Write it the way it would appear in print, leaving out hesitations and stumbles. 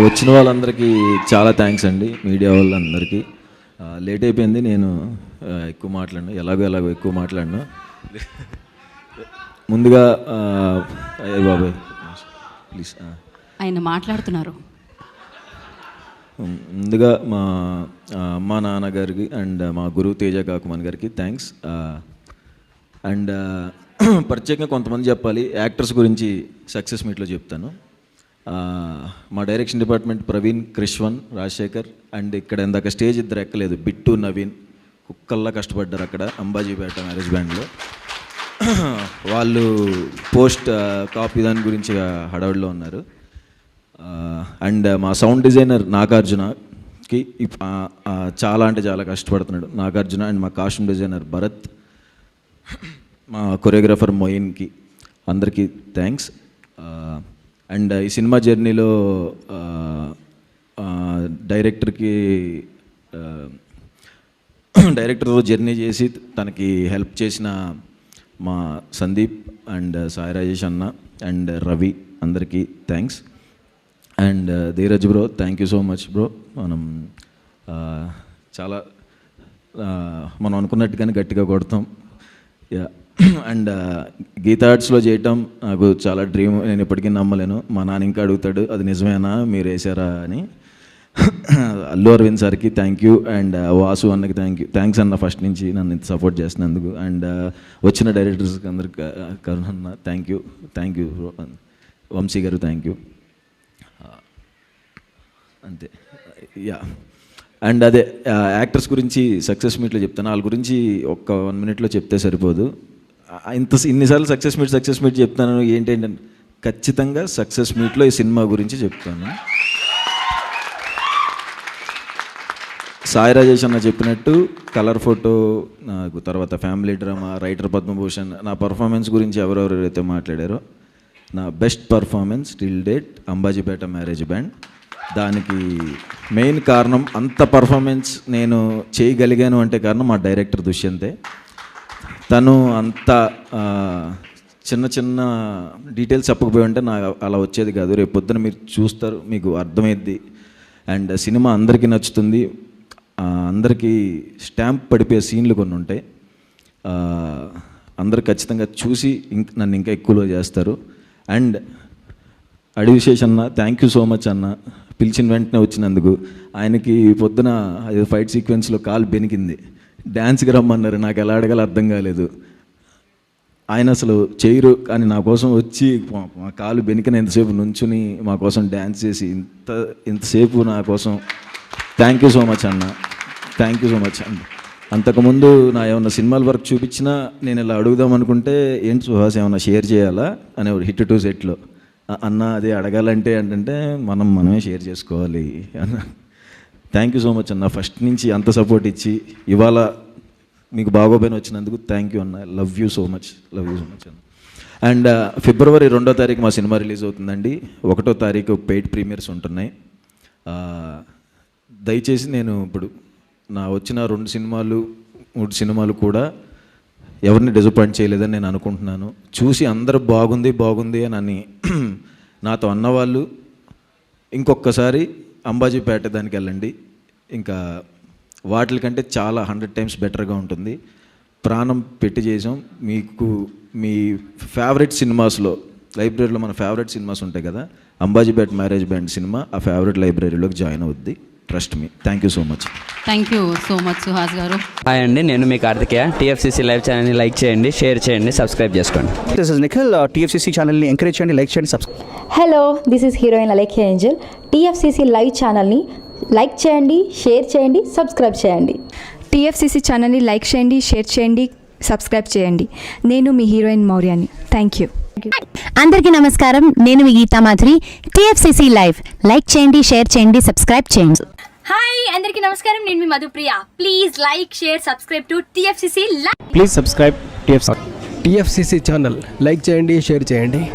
వచ్చిన వాళ్ళందరికీ చాలా థ్యాంక్స్ అండి, మీడియా వాళ్ళందరికీ. లేట్ అయిపోయింది, నేను ఎక్కువ మాట్లాడినా, ఎలాగో ఎక్కువ మాట్లాడినా. ముందుగా అయ్యో బాబాయ్ ప్లీజ్, ఆయన మాట్లాడుతున్నారు. ముందుగా మా అమ్మా నాన్నగారికి అండ్ మా గురువు తేజ కాకుమాన్ గారికి థ్యాంక్స్. అండ్ ప్రత్యేకంగా కొంతమంది చెప్పాలి, యాక్టర్స్ గురించి సక్సెస్ మీట్లో చెప్తాను. మా direction department Praveen, Krishvan, Rajasekhar and ఇక్కడ ఇందాక స్టేజ్ ఇద్దరు ఎక్కలేదు, బిట్టు, నవీన్ కుక్కల్లా కష్టపడ్డారు అక్కడ అంబాజీపేట మ్యారేజ్ బ్యాండ్లో. వాళ్ళు పోస్ట్ కాపీ దాని గురించి హడావుడిలో ఉన్నారు. అండ్ మా సౌండ్ డిజైనర్ నాగార్జునకి చాలా అంటే చాలా కష్టపడుతున్నాడు నాగార్జున. అండ్ మా కాస్ట్యూమ్ డిజైనర్ భరత్, మా కొరియోగ్రాఫర్ మొయిన్కి అందరికీ థ్యాంక్స్. అండ్ ఈ సినిమా జర్నీలో డైరెక్టర్తో జర్నీ చేసి తనకి హెల్ప్ చేసిన మా సందీప్ అండ్ సాయి రాజేష్ అన్న అండ్ రవి అందరికీ thanks. And Dheeraj bro, thank you so much bro. చాలా మనం అనుకున్నట్టుగానే గట్టిగా కొడతాం. అండ్ గీతా ఆర్ట్స్లో చేయటం నాకు చాలా డ్రీమ్, నేను ఎప్పటికీ నమ్మలేను. మా నాన్న ఇంకా అడుగుతాడు, అది నిజమేనా మీరు వేసారా అని. అల్లు అరవింద్ సార్కి థ్యాంక్ యూ అండ్ వాసు అన్నకి థ్యాంక్స్ అన్న, ఫస్ట్ నుంచి నన్ను ఇంత సపోర్ట్ చేసినందుకు. అండ్ వచ్చిన డైరెక్టర్స్కి అందరికి కరుణ అన్న thank you bro. Vamsi garu thank you. అంతే అండ్ అదే యాక్టర్స్ గురించి సక్సెస్ మీట్లో చెప్తాను. వాళ్ళ గురించి ఒక్క 1 minute చెప్తే సరిపోదు. ఇన్నిసార్లు సక్సెస్ మీట్ చెప్తాను, ఏంటంటే ఖచ్చితంగా సక్సెస్ మీట్లో ఈ సినిమా గురించి చెప్తాను. సాయి రాజేష్ అన్న చెప్పినట్టు కలర్ ఫోటో నాకు, తర్వాత ఫ్యామిలీ డ్రామా, రైటర్ పద్మభూషణ్, నా పర్ఫార్మెన్స్ గురించి ఎవరెవరైతే మాట్లాడారో, నా best performance till date Ambajipeta marriage band. దానికి మెయిన్ కారణం, అంత పర్ఫార్మెన్స్ నేను చేయగలిగాను అంటే కారణం మా డైరెక్టర్ దుష్యంతే. తను అంత చిన్న డీటెయిల్స్ చెప్పకపోయి ఉంటే నాకు అలా వచ్చేది కాదు. రేపు పొద్దున మీరు చూస్తారు, మీకు అర్థమైద్ది. అండ్ సినిమా అందరికీ నచ్చుతుంది, అందరికీ స్టాంప్ పడిపోయే సీన్లు కొన్ని ఉంటాయి. అందరు ఖచ్చితంగా చూసి నన్ను ఇంకా ఎక్కువలో చేస్తారు. అండ్ అడివిశేష్ అన్న, థ్యాంక్ యూ సో మచ్ అన్న, పిలిచిన వెంటనే వచ్చినందుకు. ఆయనకి పొద్దున ఫైట్ సీక్వెన్స్లో కాలు బెనికింది, డ్యాన్స్కి రమ్మన్నారు, నాకు ఎలా అడగాలో అర్థం కాలేదు. ఆయన అసలు చేయరు, కానీ నా కోసం వచ్చి మా కాలు బెనికిన ఎంతసేపు నుంచుని మా కోసం డ్యాన్స్ చేసి ఇంతసేపు నా కోసం థ్యాంక్ యూ సో మచ్ అన్న, థ్యాంక్ యూ సో మచ్ అండి. అంతకుముందు నా ఏమన్నా సినిమాల వర్క్ చూపించినా నేను ఇలా అడుగుదాం అనుకుంటే, ఏంటి సుహాస్ ఏమన్నా షేర్ చేయాలా అనేవాడు హిట్ 2 సెట్లో. అన్న అదే అడగాలంటే అంటే మనమే షేర్ చేసుకోవాలి అన్న. థ్యాంక్ యూ సో మచ్ అన్న, ఫస్ట్ నుంచి అంత సపోర్ట్ ఇచ్చి ఇవాళ మీకు బాగోపోయిన వచ్చినందుకు థ్యాంక్ యూ అన్న. లవ్ యూ సో మచ్ అన్న. అండ్ February 2వ తారీఖు మా సినిమా రిలీజ్ అవుతుందండి. 1వ తారీఖు పెయిడ్ ప్రీమియర్స్ ఉంటున్నాయి. దయచేసి నేను ఇప్పుడు నా వచ్చిన 2 సినిమాలు 3 సినిమాలు కూడా ఎవరిని డిసప్పాయింట్ చేయలేదని నేను అనుకుంటున్నాను. చూసి అందరూ బాగుంది అని నాతో అన్నవాళ్ళు ఇంకొకసారి అంబాజీపేట దానికి వెళ్ళండి, ఇంకా వాటికంటే చాలా 100 times బెటర్గా ఉంటుంది. ప్రాణం పెట్టి చేసాం. మీకు మీ ఫేవరెట్ సినిమాస్లో, లైబ్రరీలో మన ఫేవరెట్ సినిమాస్ ఉంటాయి కదా, అంబాజీపేట మ్యారేజ్ బ్యాండ్ సినిమా ఆ ఫేవరెట్ లైబ్రరీలోకి జాయిన్ అవుద్ది. Trust me. Thank you so much. Thank you so much Suhas గారు. హాయ్ అండి, నేను మీ కార్తికేయ. టీఎఫ్సీసీ లైవ్ ఛానల్ని లైక్ చేయండి, షేర్ చేయండి, సబ్స్క్రైబ్ చేసుకోండి. This is Nikhil. టీఎఫ్సీసీ ఛానల్ని ఎంకరేజ్ చేయండి, లైక్ చేయండి, subscribe. Hello, this is heroine Alekhya Angel. TFCC live ఛానల్ని లైక్ చేయండి, షేర్ చేయండి, సబ్స్క్రైబ్ చేయండి. టీఎఫ్సీసీ ఛానల్ని లైక్ చేయండి, షేర్ చేయండి, సబ్స్క్రైబ్ చేయండి. నేను మీ హీరోయిన్ మౌర్యాని. Thank you. అందరికీ నమస్కారం, నేను మీ Geeta Madhuri. TFCC live like చేయండి, షేర్ చేయండి, సబ్స్క్రైబ్ చేయండి. హాయ్ అందరికీ నమస్కారం, నేను మీ Madhupriya. Please like, share, subscribe to TFCC live. Please subscribe TFCC channel. Like చేయండి, షేర్ చేయండి.